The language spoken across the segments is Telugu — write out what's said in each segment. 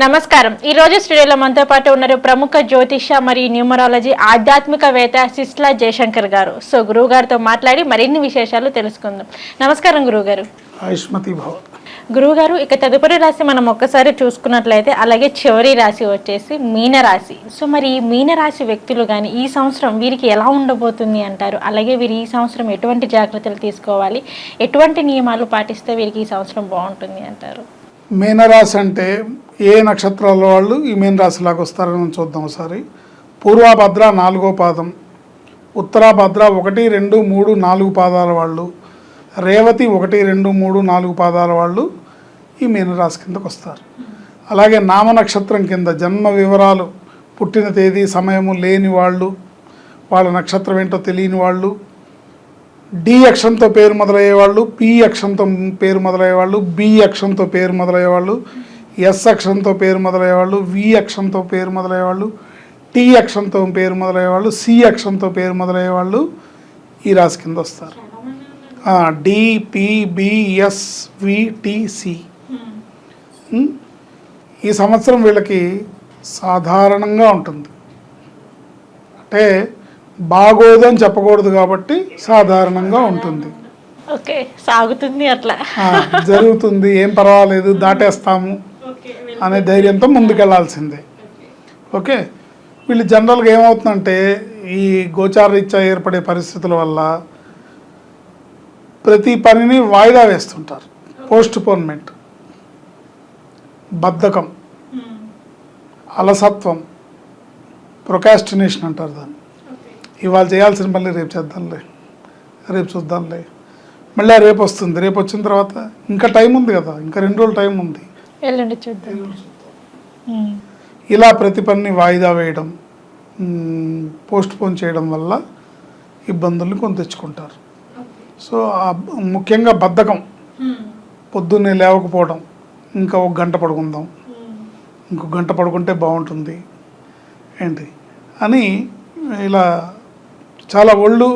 నమస్కారం. ఈ రోజు స్టూడియోలో మనతో పాటు ఉన్నారు ప్రముఖ జ్యోతిష మరియు న్యూమరాలజీ ఆధ్యాత్మికవేత్త సిస్లా జయశంకర్ గారు. సో గురువు గారితో మాట్లాడి మరిన్ని విశేషాలు తెలుసుకుందాం. నమస్కారం గురువు గారు. ఆయుష్మతి భవ. గురువు గారు, ఇక తదుపరి రాశి మనం ఒక్కసారి చూసుకున్నట్లయితే అలాగే చివరి రాశి వచ్చేసి మీనరాశి. సో మరి ఈ మీనరాశి వ్యక్తులు కానీ ఈ సంవత్సరం వీరికి ఎలా ఉండబోతుంది అంటారు? అలాగే వీరు ఈ సంవత్సరం ఎటువంటి జాగ్రత్తలు తీసుకోవాలి, ఎటువంటి నియమాలు పాటిస్తే వీరికి ఈ సంవత్సరం బాగుంటుంది అంటారు? మీనరాశి అంటే ఏ నక్షత్రాల వాళ్ళు ఈ మీనరాశిలాగా వస్తారని చూద్దాం ఒకసారి. పూర్వభద్ర 4వ పాదం, ఉత్తరాభద్ర 1, 2, 3, 4 పాదాల వాళ్ళు, రేవతి 1, 2, 3, 4 పాదాల వాళ్ళు ఈ మీనరాశి కిందకు వస్తారు. అలాగే నామ నక్షత్రం కింద జన్మ వివరాలు, పుట్టిన తేదీ సమయము లేని వాళ్ళు, వాళ్ళ నక్షత్రం ఏంటో తెలియని వాళ్ళు, డి అక్షరంతో పేరు మొదలయ్యేవాళ్ళు, పి అక్షరంతో పేరు మొదలయ్యేవాళ్ళు, బి అక్షరంతో పేరు మొదలయ్యేవాళ్ళు, ఎస్ అక్షరంతో పేరు మొదలయ్యేవాళ్ళు, వి అక్షరంతో పేరు మొదలయ్యేవాళ్ళు, టి అక్షరంతో పేరు మొదలయ్యేవాళ్ళు, సి అక్షరంతో పేరు మొదలయ్యేవాళ్ళు ఈ రాశి కింద వస్తారు. డి, పి, బి, ఎస్, వి, టి, సి. ఈ సంవత్సరం వీళ్ళకి సాధారణంగా ఉంటుంది. అంటే బాగోదని చెప్పకూడదు కాబట్టి సాధారణంగా ఉంటుంది. ఓకే, సాగుతుంది, అట్లా జరుగుతుంది, ఏం పర్వాలేదు, దాటేస్తాము అనే ధైర్యంతో ముందుకెళ్లాల్సిందే. ఓకే, వీళ్ళు జనరల్గా ఏమవుతుందంటే ఈ గోచారరీత్యా ఏర్పడే పరిస్థితుల వల్ల ప్రతి పనిని వాయిదా వేస్తుంటారు. పోస్ట్ పోన్మెంట్, బద్ధకం, అలసత్వం, ప్రొకాస్టినేషన్ అంటారు దాన్ని. ఇవాళ చేయాల్సిన పని రేపు చేద్దాంలే, రేపు చూద్దాంలే, మళ్ళీ రేపు వస్తుంది, రేపు వచ్చిన తర్వాత ఇంకా టైం ఉంది కదా, ఇంకా 2 రోజులు టైం ఉంది, ఎల్లుండి చూద్దాం. ఇలా ప్రతి పనిని వాయిదా వేయడం, పోస్ట్ పోన్ చేయడం వల్ల ఇబ్బందుల్ని కొని తెచ్చుకుంటారు. సో ముఖ్యంగా బద్ధకం, పొద్దున్నే లేవకపోవడం, ఇంకా 1 గంట పడుకుందాం, ఇంకొక గంట పడుకుంటే బాగుంటుంది ఏంటి అని ఇలా చాలా ఒళ్ళు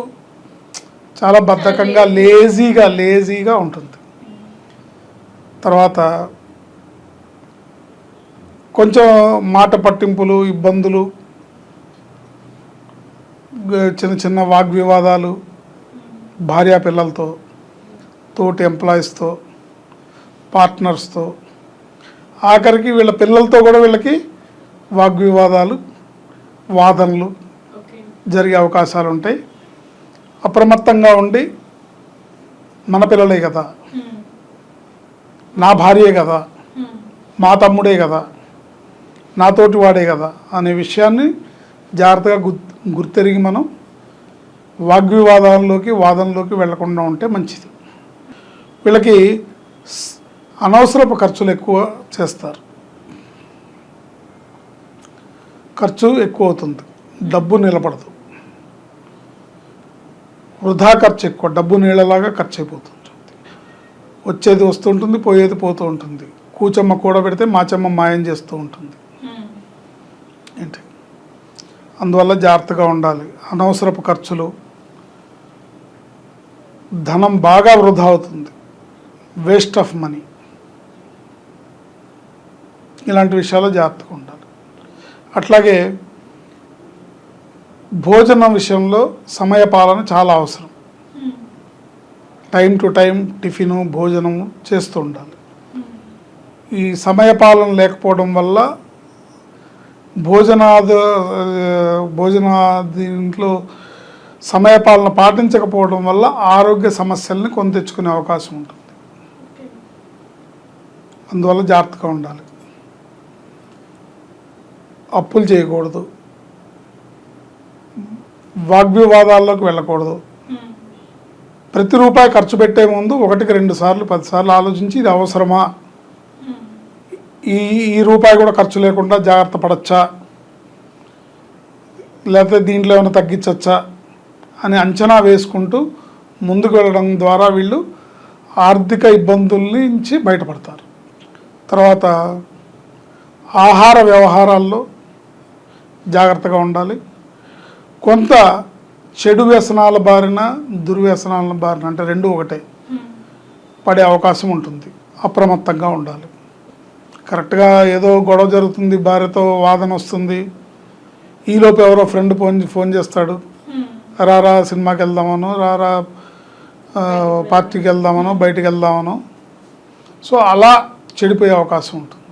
చాలా బద్ధకంగా లేజీగా ఉంటుంది. తర్వాత కొంచెం మాట పట్టింపులు, ఇబ్బందులు, చిన్న చిన్న వాగ్వివాదాలు భార్యా పిల్లలతో, తోటి ఎంప్లాయీస్తో, పార్ట్నర్స్తో, ఆఖరికి వీళ్ళ పిల్లలతో కూడా వీళ్ళకి వాగ్వివాదాలు, వాదనలు జరిగే అవకాశాలు ఉంటాయి. అప్రమత్తంగా ఉండి మన పిల్లలే కదా, నా భార్యే కదా, మా తమ్ముడే కదా, నాతోటి వాడే కదా అనే విషయాన్ని జాగ్రత్తగా గుర్తెరిగి మనం వాదనలోకి వెళ్లకుండా ఉంటే మంచిది. వీళ్ళకి అనవసరపు ఖర్చులు ఎక్కువ చేస్తారు, ఖర్చు ఎక్కువ అవుతుంది, డబ్బు నిలబడదు, వృధా ఖర్చు ఎక్కువ, డబ్బు నీళ్ళలాగా ఖర్చు అయిపోతుంది. వచ్చేది వస్తుంటుంది, పోయేది పోతూ ఉంటుంది. కూచమ్మ కూడబెడితే మాచమ్మ మాయం చేస్తూ ఉంటుంది ఏంటి. అందువల్ల జాగ్రత్తగా ఉండాలి. అనవసరపు ఖర్చులు, ధనం బాగా వృధా అవుతుంది, వేస్ట్ ఆఫ్ మనీ, ఇలాంటి విషయాల్లో జాగ్రత్తగా ఉండాలి. అట్లాగే భోజనం విషయంలో సమయపాలన చాలా అవసరం. టైం టు టైం టిఫిను, భోజనము చేస్తూ ఉండాలి. ఈ సమయపాలన లేకపోవడం వల్ల దీంట్లో సమయపాలన పాటించకపోవడం వల్ల ఆరోగ్య సమస్యల్ని కొని తెచ్చుకునే అవకాశం ఉంటుంది. అందువల్ల జాగ్రత్తగా ఉండాలి. అప్పులు చేయకూడదు, వాగ్వివాదాల్లోకి వెళ్ళకూడదు. ప్రతి రూపాయి ఖర్చు పెట్టే ముందు 1కి 2 సార్లు 10 సార్లు ఆలోచించి ఇది అవసరమా, ఈ రూపాయి కూడా ఖర్చు లేకుండా జాగ్రత్త పడచ్చా, లేకపోతే దీంట్లో ఏమైనా తగ్గించచ్చా అని అంచనా వేసుకుంటూ ముందుకు వెళ్ళడం ద్వారా వీళ్ళు ఆర్థిక ఇబ్బందుల నుంచి బయటపడతారు. తర్వాత ఆహార వ్యవహారాల్లో జాగ్రత్తగా ఉండాలి. కొంత చెడు వ్యసనాల బారిన, దుర్వ్యసనాల బారిన, అంటే 2 ఒకటే పడే అవకాశం ఉంటుంది. అప్రమత్తంగా ఉండాలి. కరెక్ట్గా ఏదో గొడవ జరుగుతుంది, భార్యతో వాదన వస్తుంది, ఈలోపు ఎవరో ఫ్రెండ్ ఫోన్ చేస్తాడు, రారా సినిమాకి వెళ్దామనో, రారా పార్టీకి వెళ్దామనో, బయటికి వెళ్దామనో. సో అలా చెడిపోయే అవకాశం ఉంటుంది.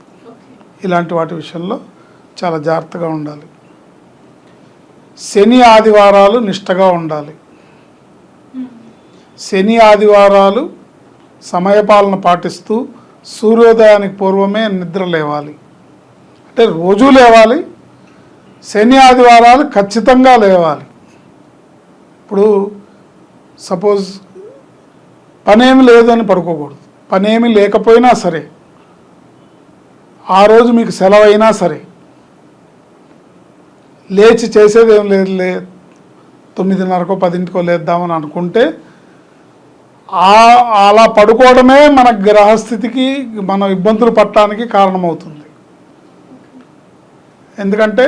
ఇలాంటి వాటి విషయంలో చాలా జాగ్రత్తగా ఉండాలి. శని ఆదివారాలు నిష్టగా ఉండాలి. శని ఆదివారాలు సమయపాలన పాటిస్తూ సూర్యోదయానికి పూర్వమే నిద్ర లేవాలి. అంటే రోజూ లేవాలి, శని ఆదివారాలు ఖచ్చితంగా లేవాలి. ఇప్పుడు సపోజ్ పనేమి లేదని పడుకోకూడదు. పనేమి లేకపోయినా సరే, ఆ రోజు మీకు సెలవు అయినా సరే, లేచి చేసేది ఏం లేదు, 9:30కో 10కో లేద్దామని అనుకుంటే అలా పడుకోవడమే మన గ్రహస్థితికి, మన ఇబ్బందులు పట్టడానికి కారణమవుతుంది. ఎందుకంటే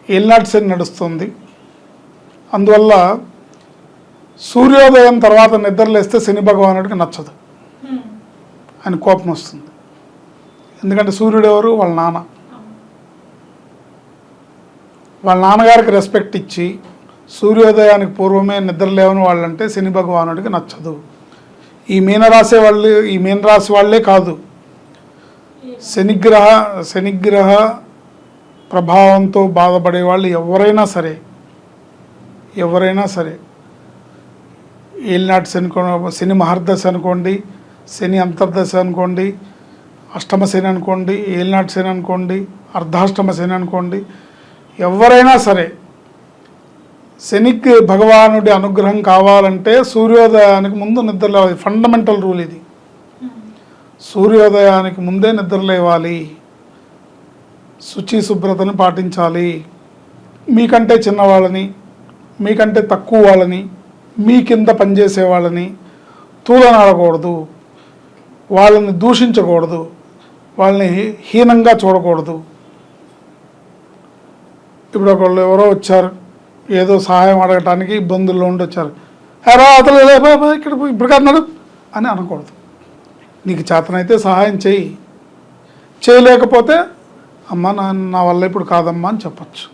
ఏలినాటి శని నడుస్తుంది. అందువల్ల సూర్యోదయం తర్వాత నిద్రలేస్తే శని భగవానుడికి నచ్చదు, ఆయన కోపం వస్తుంది. ఎందుకంటే సూర్యుడు ఎవరు? వాళ్ళ నాన్న. వాళ్ళ నాన్నగారికి రెస్పెక్ట్ ఇచ్చి సూర్యోదయానికి పూర్వమే నిద్ర లేవని వాళ్ళంటే శని భగవానుడికి నచ్చదు. ఈ మీనరాశి వాళ్ళే కాదు, శనిగ్రహ ప్రభావంతో బాధపడే వాళ్ళు ఎవరైనా సరే ఏలినాటి శని మహర్దశ అనుకోండి, శని అంతర్దశ అనుకోండి, అష్టమ శని అనుకోండి, ఏలినాటి శని అనుకోండి, అర్ధాష్టమ శని అనుకోండి, ఎవరైనా సరే శనికి భగవానుడి అనుగ్రహం కావాలంటే సూర్యోదయానికి ముందు నిద్ర లేవాలి. ఫండమెంటల్ రూల్ ఇది. సూర్యోదయానికి ముందే నిద్ర లేవాలి, శుచి శుభ్రతని పాటించాలి. మీకంటే చిన్నవాళ్ళని, మీకంటే తక్కువ వాళ్ళని, మీ కింద పనిచేసే వాళ్ళని తూలనాడకూడదు, వాళ్ళని దూషించకూడదు, వాళ్ళని హీనంగా చూడకూడదు. ఇప్పుడు ఒకళ్ళు ఎవరో వచ్చారు, ఏదో సహాయం అడగటానికి ఇబ్బందుల్లో ఉండి వచ్చారు, రా అతను ఇక్కడ ఇప్పుడు కన్నాడు అని అనకూడదు. నీకు చేతనైతే సహాయం చేయలేకపోతే అమ్మ నా వల్ల ఇప్పుడు కాదమ్మా అని చెప్పచ్చు.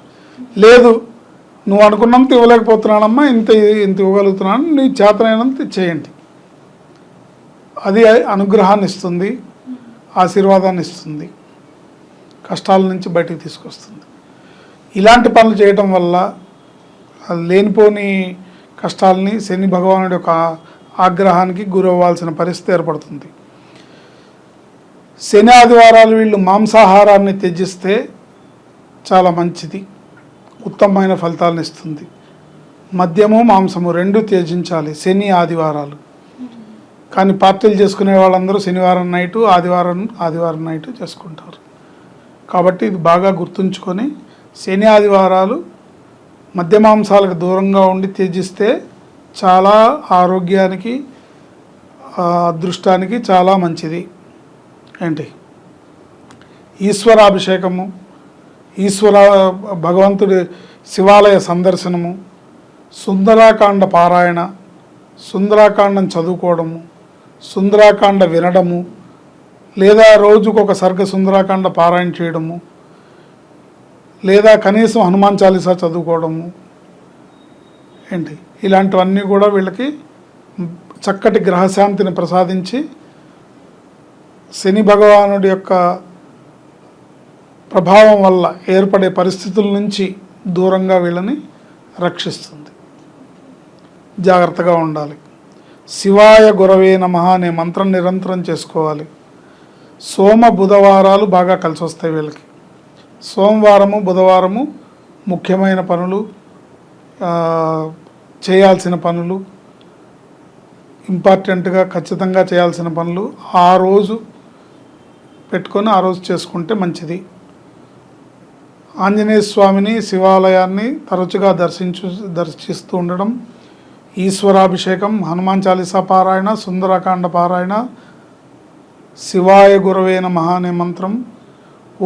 లేదు, నువ్వు అనుకున్నంత ఇవ్వలేకపోతున్నానమ్మా, ఇంత ఇవ్వగలుగుతున్నాను, నీ చేతనైనంత చేయండి. అది అనుగ్రహాన్ని ఇస్తుంది, ఆశీర్వాదాన్ని ఇస్తుంది, కష్టాల నుంచి బయటికి తీసుకొస్తుంది. ఇలాంటి పనులు చేయటం వల్ల లేనిపోని కష్టాలని, శని భగవానుడి యొక్క ఆగ్రహానికి గురవ్వాల్సిన పరిస్థితి ఏర్పడుతుంది. శని ఆదివారాలు వీళ్ళు మాంసాహారాన్ని త్యజిస్తే చాలా మంచిది, ఉత్తమమైన ఫలితాలను ఇస్తుంది. మద్యము మాంసము రెండు త్యజించాలి శని ఆదివారాలు. కానీ పార్టీలు చేసుకునే వాళ్ళందరూ శనివారం నైటు ఆదివారం నైటు చేసుకుంటారు. కాబట్టి ఇది బాగా గుర్తుంచుకొని శని ఆదివారాలు మద్య మాంసాలకు దూరంగా ఉండి త్యజిస్తే చాలా ఆరోగ్యానికి, అదృష్టానికి చాలా మంచిది. ఏంటి ఈశ్వరాభిషేకము, భగవంతుడి శివాలయ సందర్శనము, సుందరాకాండ పారాయణ, సుందరాకాండం చదువుకోవడము, సుందరాకాండ వినడము, లేదా రోజుకొక సర్గ సుందరాకాండ పారాయణ చేయడము, లేదా కనీసం హనుమాన్ చాలీసా చదువుకోవడము, ఏంటి ఇలాంటివన్నీ కూడా వీళ్ళకి చక్కటి గ్రహశాంతిని ప్రసాదించి శని భగవానుడి యొక్క ప్రభావం వల్ల ఏర్పడే పరిస్థితుల నుంచి దూరంగా వీళ్ళని రక్షిస్తుంది. జాగ్రత్తగా ఉండాలి. శివాయ గురవే నమః అనే మంత్రం నిరంతరం చేసుకోవాలి. సోమ బుధవారాలు బాగా కలిసి వస్తాయి వీళ్ళకి. సోమవారము బుధవారము ముఖ్యమైన పనులు, చేయాల్సిన పనులు, ఇంపార్టెంట్గా ఖచ్చితంగా చేయాల్సిన పనులు ఆ రోజు పెట్టుకొని ఆ రోజు చేసుకుంటే మంచిది. ఆంజనేయ స్వామిని, శివాలయాన్ని తరచుగా దర్శిస్తూ ఉండడం, ఈశ్వరాభిషేకం, హనుమాన్ చాలీసా పారాయణ, సుందరకాండ పారాయణ, శివాయ గురవే నమః అనే మంత్రం,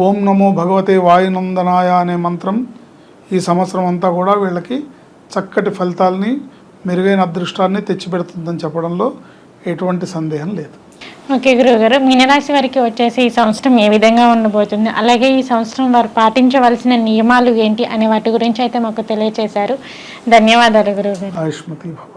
ఓం నమో భగవతే వాయునందనాయ అనే మంత్రం ఈ సంవత్సరం అంతా కూడా వీళ్ళకి చక్కటి ఫలితాలని, మెరుగైన అదృష్టాన్ని తెచ్చిపెడుతుందని చెప్పడంలో ఎటువంటి సందేహం లేదు. ఓకే గురువుగారు, మీనరాశి వారికి వచ్చేసి ఈ సంవత్సరం ఏ విధంగా ఉండబోతుంది, అలాగే ఈ సంవత్సరం వారు పాటించవలసిన నియమాలు ఏంటి అనే వాటి గురించి అయితే మాకు తెలియజేశారు. ధన్యవాదాలు గురువుగారు. ఆయుష్మతి భవ.